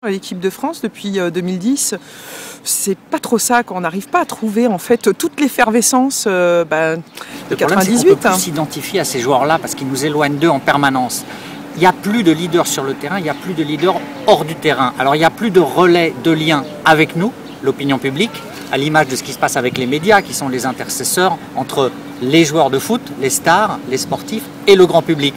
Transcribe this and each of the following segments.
L'équipe de France depuis 2010, c'est pas trop ça, qu'on n'arrive pas à trouver en fait toute l'effervescence de 98. On peut plus s'identifier à ces joueurs-là parce qu'ils nous éloignent d'eux en permanence. Il n'y a plus de leaders sur le terrain, il n'y a plus de leaders hors du terrain. Alors il n'y a plus de relais de lien avec nous, l'opinion publique, à l'image de ce qui se passe avec les médias qui sont les intercesseurs entre les joueurs de foot, les stars, les sportifs et le grand public.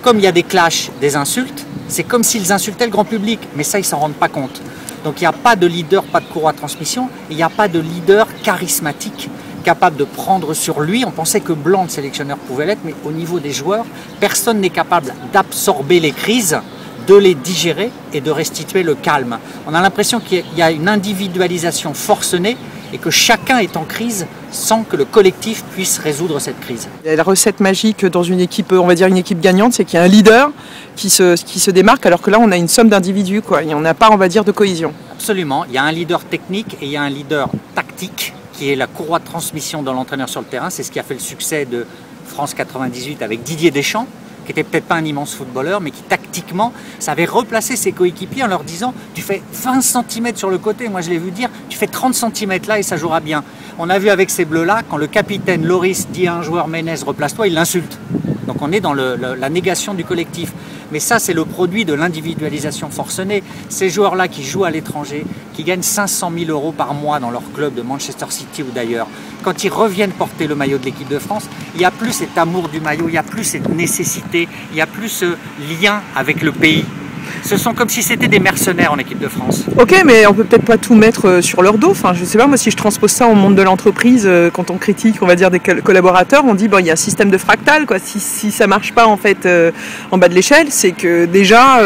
Comme il y a des clashs, des insultes, c'est comme s'ils insultaient le grand public, mais ça, ils ne s'en rendent pas compte. Donc il n'y a pas de leader, pas de courroie de transmission, il n'y a pas de leader charismatique capable de prendre sur lui. On pensait que Blanc, le sélectionneur, pouvait l'être, mais au niveau des joueurs, personne n'est capable d'absorber les crises, de les digérer et de restituer le calme. On a l'impression qu'il y a une individualisation forcenée et que chacun est en crise sans que le collectif puisse résoudre cette crise. La recette magique dans une équipe, on va dire une équipe gagnante, c'est qu'il y a un leader qui se démarque, alors que là on a une somme d'individus, quoi. Et on n'a pas, on va dire, de cohésion. Absolument, il y a un leader technique et il y a un leader tactique qui est la courroie de transmission de l'entraîneur sur le terrain. C'est ce qui a fait le succès de France 98 avec Didier Deschamps, qui n'était peut-être pas un immense footballeur, mais qui tactiquement savait replacer ses coéquipiers en leur disant « tu fais 20 cm sur le côté », moi je l'ai vu dire « tu fais 30 cm là et ça jouera bien ». On a vu avec ces bleus-là, quand le capitaine Loris dit à un joueur « Ménez, replace-toi », il l'insulte. Donc on est dans la négation du collectif. Mais ça, c'est le produit de l'individualisation forcenée. Ces joueurs-là qui jouent à l'étranger, qui gagnent 500 000 € par mois dans leur club de Manchester City ou d'ailleurs, quand ils reviennent porter le maillot de l'équipe de France, il n'y a plus cet amour du maillot, il n'y a plus cette nécessité, il n'y a plus ce lien avec le pays. Ce sont comme si c'était des mercenaires en équipe de France. Ok, mais on peut peut-être pas tout mettre sur leur dos. Enfin, je sais pas, moi, si je transpose ça au monde de l'entreprise, quand on critique, on va dire, des collaborateurs, on dit, bon, il y a un système de fractal, quoi. Si ça marche pas, en fait, en bas de l'échelle, c'est que déjà,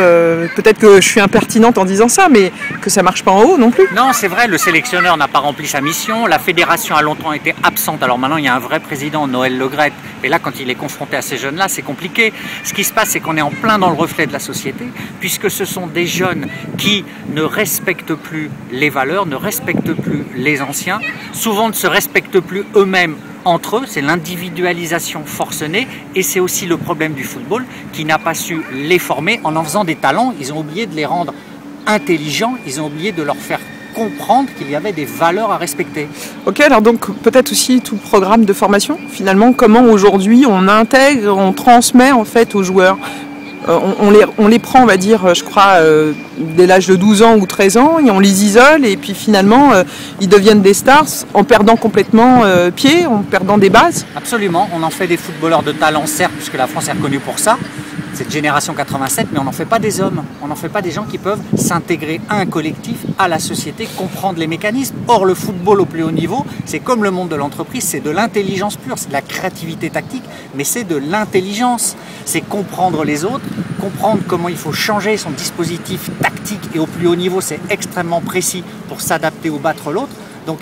peut-être que je suis impertinente en disant ça, mais que ça marche pas en haut non plus. Non, c'est vrai, le sélectionneur n'a pas rempli sa mission. La fédération a longtemps été absente. Alors maintenant, il y a un vrai président, Noël Le Graët. Mais là, quand il est confronté à ces jeunes-là, c'est compliqué. Ce qui se passe, c'est qu'on est en plein dans le reflet de la société, puisque ce sont des jeunes qui ne respectent plus les valeurs, ne respectent plus les anciens, souvent ne se respectent plus eux-mêmes entre eux, c'est l'individualisation forcenée et c'est aussi le problème du football qui n'a pas su les former en faisant des talents. Ils ont oublié de les rendre intelligents, ils ont oublié de leur faire comprendre qu'il y avait des valeurs à respecter. Ok, alors donc peut-être aussi tout le programme de formation, finalement, comment aujourd'hui on intègre, on transmet en fait aux joueurs. On les prend, on va dire, je crois, dès l'âge de 12 ans ou 13 ans, et on les isole, et puis finalement, ils deviennent des stars en perdant complètement pied, en perdant des bases. Absolument, on en fait des footballeurs de talent, certes, puisque la France est reconnue pour ça, cette génération 87, mais on n'en fait pas des hommes, on n'en fait pas des gens qui peuvent s'intégrer à un collectif, à la société, comprendre les mécanismes. Or, le football au plus haut niveau, c'est comme le monde de l'entreprise, c'est de l'intelligence pure, c'est de la créativité tactique, mais c'est de l'intelligence. C'est comprendre les autres, comprendre comment il faut changer son dispositif tactique, et au plus haut niveau, c'est extrêmement précis pour s'adapter ou battre l'autre. Donc,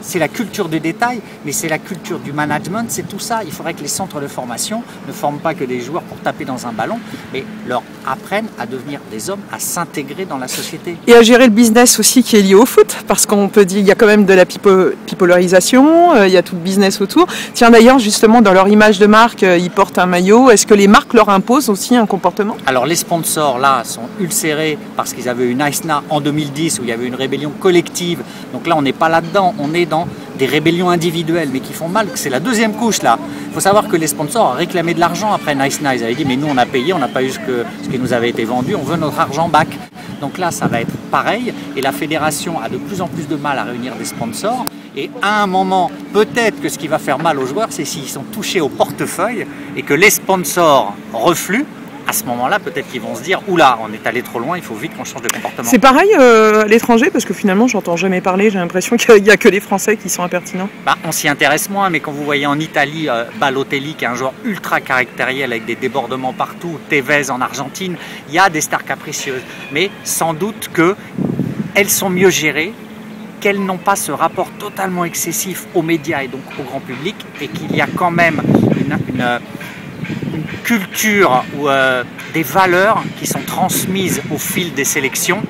c'est la culture du détail, mais c'est la culture du management, c'est tout ça. Il faudrait que les centres de formation ne forment pas que des joueurs pour taper dans un ballon, mais leur apprennent à devenir des hommes, à s'intégrer dans la société. Et à gérer le business aussi qui est lié au foot, parce qu'on peut dire qu'il y a quand même de la pipolarisation, il y a tout le business autour. Tiens, d'ailleurs, justement, dans leur image de marque, ils portent un maillot. Est-ce que les marques leur imposent aussi un comportement? Alors les sponsors, là, sont ulcérés parce qu'ils avaient une Aïsna en 2010 où il y avait une rébellion collective. Donc là, on n'est pas là-dedans, on est dans des rébellions individuelles, mais qui font mal. C'est la deuxième couche, là. Il faut savoir que les sponsors ont réclamé de l'argent après Nice Nice. Ils avaient dit, mais nous, on a payé, on n'a pas eu ce qui nous avait été vendu, on veut notre argent back. Donc là, ça va être pareil. Et la fédération a de plus en plus de mal à réunir des sponsors. Et à un moment, peut-être que ce qui va faire mal aux joueurs, c'est s'ils sont touchés au portefeuille et que les sponsors refluent. À ce moment-là, peut-être qu'ils vont se dire « Oula, on est allé trop loin, il faut vite qu'on change de comportement ». C'est pareil à l'étranger, parce que finalement, j'entends jamais parler, j'ai l'impression qu'il n'y a que les Français qui sont impertinents. On s'y intéresse moins, mais quand vous voyez en Italie Balotelli, qui est un joueur ultra caractériel avec des débordements partout, Tevez en Argentine, il y a des stars capricieuses. Mais sans doute qu'elles sont mieux gérées, qu'elles n'ont pas ce rapport totalement excessif aux médias et donc au grand public, et qu'il y a quand même une culture ou des valeurs qui sont transmises au fil des sélections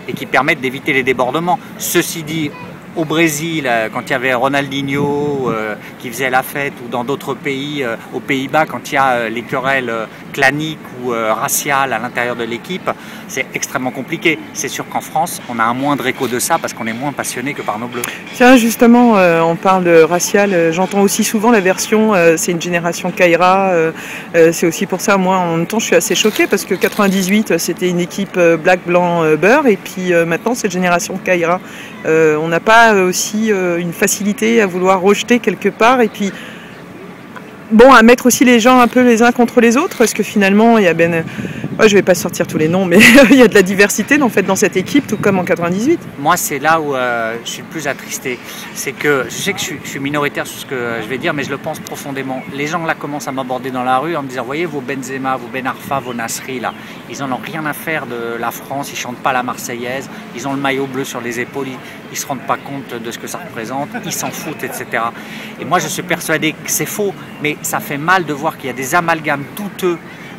et qui permettent d'éviter les débordements. Ceci dit, au Brésil, quand il y avait Ronaldinho, qui faisaient la fête, ou dans d'autres pays, aux Pays-Bas, quand il y a les querelles claniques ou raciales à l'intérieur de l'équipe, c'est extrêmement compliqué. C'est sûr qu'en France, on a un moindre écho de ça parce qu'on est moins passionné que par nos Bleus. Tiens, justement, on parle de racial. J'entends aussi souvent la version c'est une génération Kaira. C'est aussi pour ça, moi, en même temps, je suis assez choquée parce que 98, c'était une équipe black, blanc, beurre. Et puis maintenant, cette génération Kaira. On n'a pas aussi une facilité à vouloir rejeter quelque part. Et puis, bon, à mettre aussi les gens un peu les uns contre les autres, parce que finalement, il y a je ne vais pas sortir tous les noms, mais il y a de la diversité en fait, dans cette équipe, tout comme en 98. Moi, c'est là où je suis le plus attristé. C'est que je sais que je suis minoritaire sur ce que je vais dire, mais je le pense profondément. Les gens là commencent à m'aborder dans la rue en me disant, voyez, vos Benzema, vos Ben Arfa, vos Nasri, là, ils n'en ont rien à faire de la France, ils ne chantent pas la Marseillaise, ils ont le maillot bleu sur les épaules, ils ne se rendent pas compte de ce que ça représente, ils s'en foutent, etc. Et moi, je suis persuadé que c'est faux, mais ça fait mal de voir qu'il y a des amalgames douteux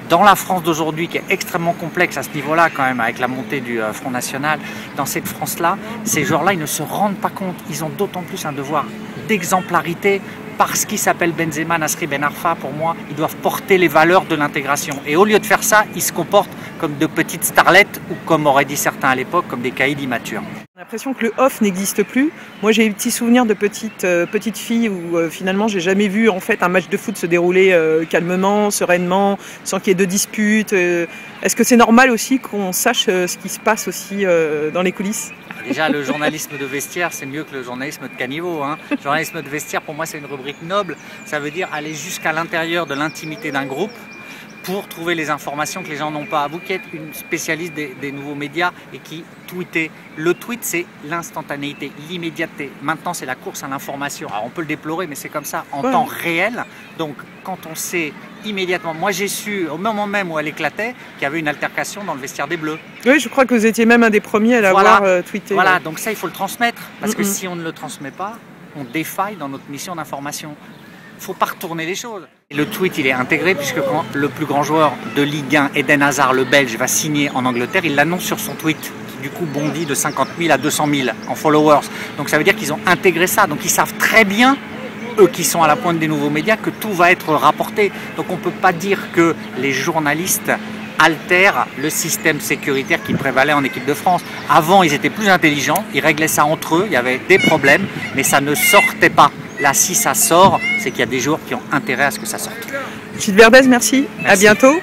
dans la France d'aujourd'hui, qui est extrêmement complexe à ce niveau-là quand même, avec la montée du Front National. Dans cette France-là, ces joueurs-là, ils ne se rendent pas compte. Ils ont d'autant plus un devoir d'exemplarité parce qu'ils s'appellent Benzema, Nasri, Ben Arfa. Pour moi, ils doivent porter les valeurs de l'intégration. Et au lieu de faire ça, ils se comportent comme de petites starlettes ou, comme auraient dit certains à l'époque, comme des caïds immatures. J'ai l'impression que le off n'existe plus. Moi, j'ai eu des petits souvenirs de petites filles où finalement, j'ai jamais vu en fait un match de foot se dérouler calmement, sereinement, sans qu'il y ait de disputes. Est-ce que c'est normal aussi qu'on sache ce qui se passe aussi dans les coulisses? Déjà, le journalisme de vestiaire, c'est mieux que le journalisme de caniveau. Hein. Le journalisme de vestiaire, pour moi, c'est une rubrique noble. Ça veut dire aller jusqu'à l'intérieur de l'intimité d'un groupe pour trouver les informations que les gens n'ont pas. Vous qui êtes une spécialiste des nouveaux médias et qui tweetez. Le tweet, c'est l'instantanéité, l'immédiateté. Maintenant, c'est la course à l'information. Alors, on peut le déplorer, mais c'est comme ça, en temps réel. Donc, quand on sait immédiatement... Moi, j'ai su, au moment même où elle éclatait, qu'il y avait une altercation dans le vestiaire des Bleus. Oui, je crois que vous étiez même un des premiers à l'avoir tweeté. Voilà, donc ça, il faut le transmettre. Parce que si on ne le transmet pas, on défaille dans notre mission d'information. Il ne faut pas retourner les choses. Et le tweet, il est intégré puisque quand le plus grand joueur de Ligue 1, Eden Hazard, le Belge, va signer en Angleterre, il l'annonce sur son tweet, qui du coup bondit de 50 000 à 200 000 en followers. Donc ça veut dire qu'ils ont intégré ça. Donc ils savent très bien, eux qui sont à la pointe des nouveaux médias, que tout va être rapporté. Donc on ne peut pas dire que les journalistes altèrent le système sécuritaire qui prévalait en équipe de France. Avant, ils étaient plus intelligents, ils réglaient ça entre eux, il y avait des problèmes, mais ça ne sortait pas. Là, si ça sort, c'est qu'il y a des joueurs qui ont intérêt à ce que ça sorte. Gilles Verdez, merci. À bientôt.